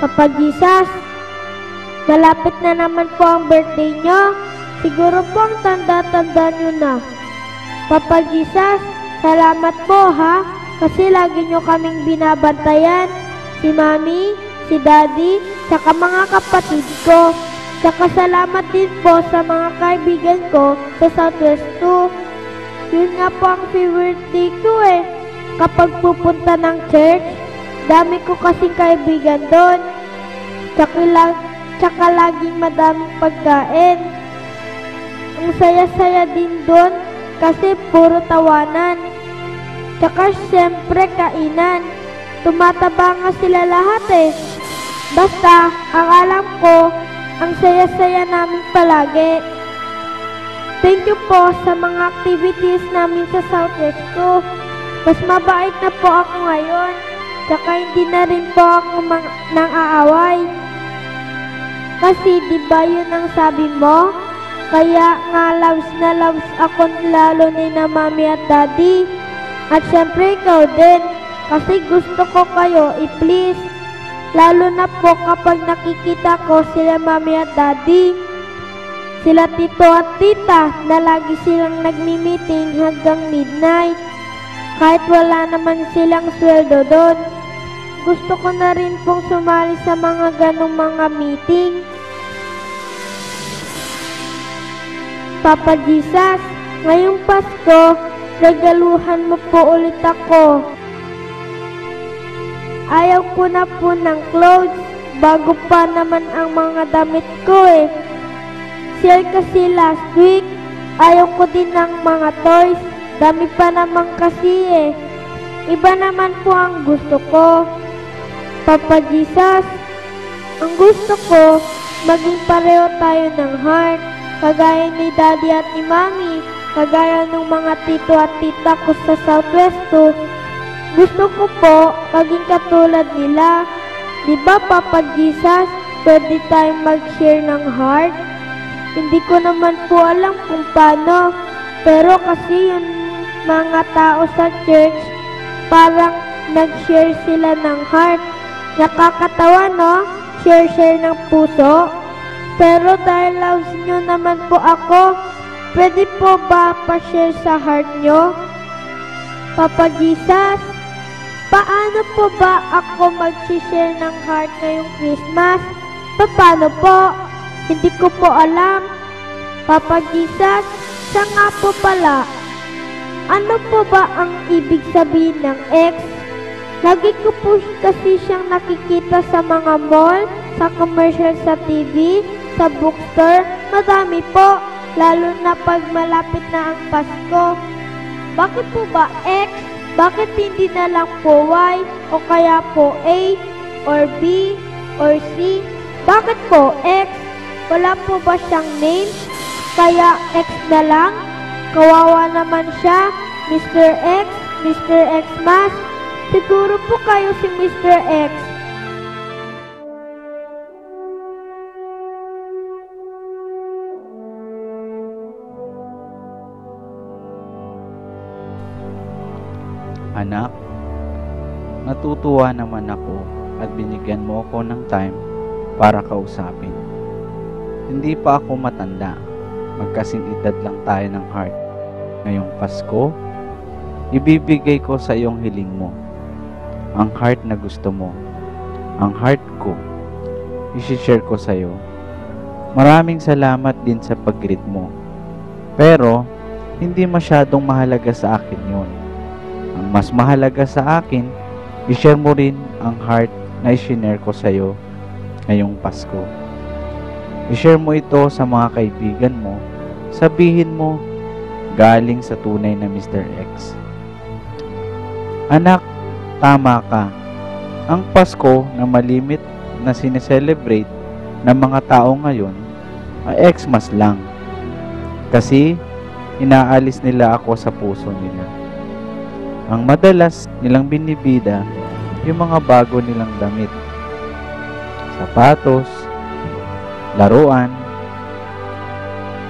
Papa Jesus, malapit na naman po ang birthday nyo. Siguro po ang tanda-tanda nyo na. Papa Jesus, salamat po ha, kasi lagi nyo kaming binabantayan. Si Mami, si Daddy, saka mga kapatid ko. Saka salamat din po sa mga kaibigan ko sa Southwest 2. Yun nga po ang favorite day ko eh. Kapag pupunta ng church, dami ko kasing kaibigan doon. Tsaka laging madaming pagkain. Ang saya-saya din doon kasi puro tawanan. Tsaka syempre kainan. Tumataba nga sila lahat eh. Basta, ang alam ko, ang saya-saya namin palagi. Thank you po sa mga activities namin sa Southwest 2. Mas mabait na po ako ngayon. Tsaka hindi na rin po ako nang aaway. Kasi di ba yun ang sabi mo? Kaya nga loves na loves ako lalo ni na Mami at Daddy. At syempre ikaw din. Kasi gusto ko kayo i-please. Lalo na po kapag nakikita ko sila Mami at Daddy. Sila Tito at Tita na lagi silang nagmi-meeting hanggang midnight. Kahit wala naman silang sweldo doon. Gusto ko na rin pong sumali sa mga ganong mga meeting. Papa Jesus, ngayong Pasko, regaluhan mo po ulit ako. Ayaw ko na po ng clothes, bago pa naman ang mga damit ko eh. Sale kasi last week, ayaw ko din ng mga toys, dami pa naman kasi eh. Iba naman po ang gusto ko. Papa Jesus, ang gusto ko, maging pareho tayo ng heart, kagaya ni Daddy at ni Mami, kagaya ng mga tito at tita ko sa Southwest 2. Gusto ko po, maging katulad nila. Di ba Papa Jesus, pwede tayong mag-share ng heart? Hindi ko naman po alam kung paano, pero kasi yung mga tao sa church, parang nag-share sila ng heart. Nakakatawa no? Share ng puso. Pero dahil loves nyo naman po ako, pwede po ba pa-share sa heart nyo? Papa Jesus, paano po ba ako mag-share ng heart ngayong Christmas? Paano po? Hindi ko po alam. Papa Jesus, siya nga po pala. Ano po ba ang ibig sabihin ng X? Lagi ko po kasi siyang nakikita sa mga mall, sa commercial sa TV, sa bookstore, madami po, lalo na pag malapit na ang Pasko. Bakit po ba X? Bakit hindi na lang po Y, o kaya po A, or B, or C? Bakit po X? Wala po ba siyang name? Kaya X na lang? Kawawa naman siya, Mr. X, Mr. Xmas. Siguro po kayo si Mr. X. Anak, natutuwa naman ako at binigyan mo ako ng time para kausapin. Hindi pa ako matanda, magkasing edad lang tayo ng heart. Ngayong Pasko, ibibigay ko sa iyong hiling mo. Ang heart na gusto mo, ang heart ko, isi-share ko sa iyo. Maraming salamat din sa pag-greet mo. Pero, hindi masyadong mahalaga sa akin yun. Ang mas mahalaga sa akin, i-share mo rin ang heart na i-share ko sa iyo ngayong Pasko. I-share mo ito sa mga kaibigan mo. Sabihin mo, galing sa tunay na Mr. X. Anak, tama ka. Ang Pasko na malimit na sineselebrate ng mga tao ngayon ay Xmas lang. Kasi inaalis nila ako sa puso nila. Ang madalas nilang binibida yung mga bago nilang damit, sapatos, laruan,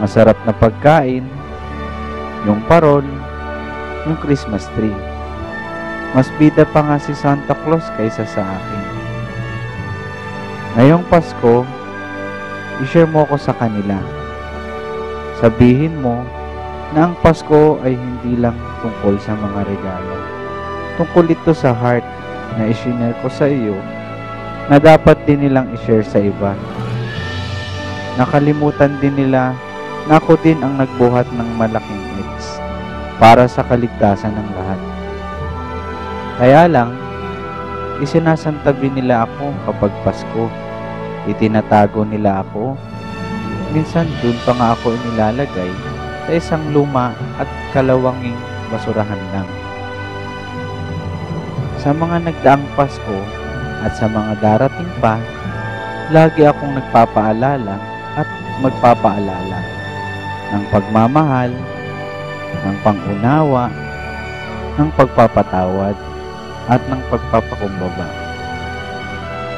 masarap na pagkain, yung parol, yung Christmas tree. Mas bida pa nga si Santa Claus kaysa sa akin. Ngayong Pasko, i-share mo ko sa kanila. Sabihin mo na ang Pasko ay hindi lang tungkol sa mga regalo. Tungkol ito sa heart na i-share ko sa iyo na dapat din nilang i-share sa iba. Nakalimutan din nila na ako din ang nagbuhat ng malaking X para sa kaligtasan ng lahat. Kaya lang, isinasantabi nila ako kapag Pasko. Itinatago nila ako. Minsan dun pa nga ako inilalagay sa isang luma at kalawanging basurahan lang. Sa mga nagdaang Pasko at sa mga darating pa, lagi akong nagpapaalala at magpapaalala ng pagmamahal, ng pangunawa, ng pagpapatawad, at ng pagpapakumbaba.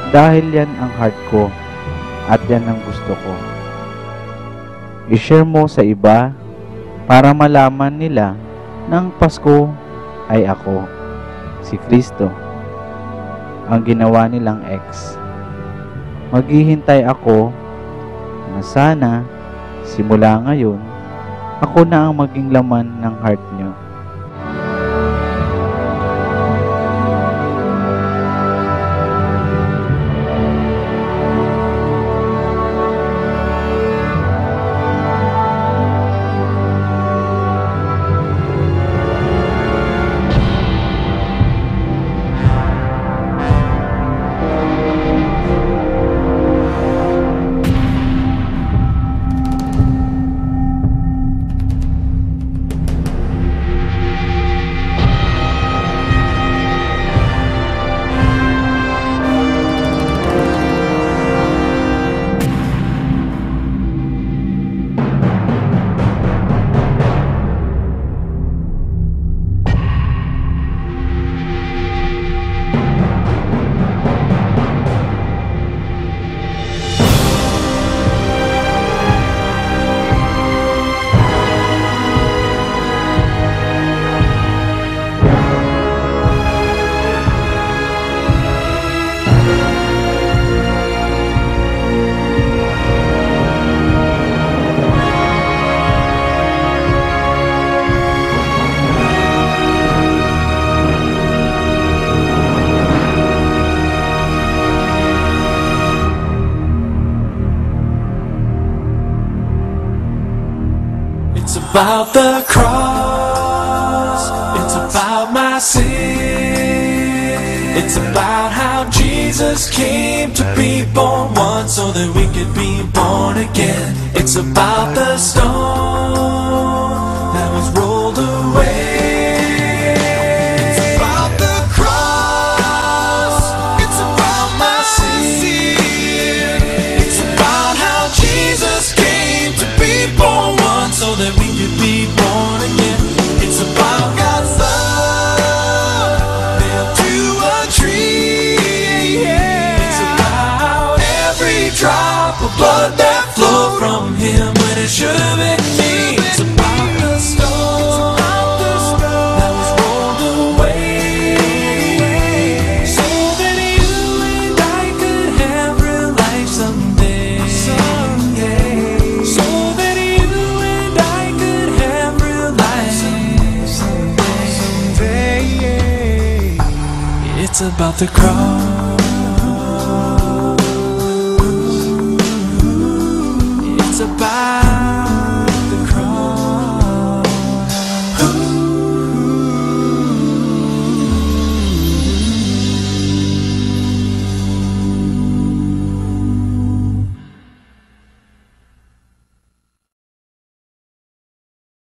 Dahil yan ang heart ko at yan ang gusto ko. I-share mo sa iba para malaman nila na ang Pasko ay ako, si Kristo, ang ginawa nilang X. Maghihintay ako na sana simula ngayon, ako na ang maging laman ng heart nyo. It's about the cross, it's about my sin. It's about how Jesus came to be born once so that we could be born again. It's about the stone that was rolled away. It's about the cross, it's about my sin. It's about how Jesus came to be born once so that we could be born again. It's about God's love nailed to a tree. It's about every drop of blood that flowed from Him when it should have been me. It's about the stone that was rolled away so that you and I could have real life someday. So that you and I could have real life someday. It's about the cross. It's about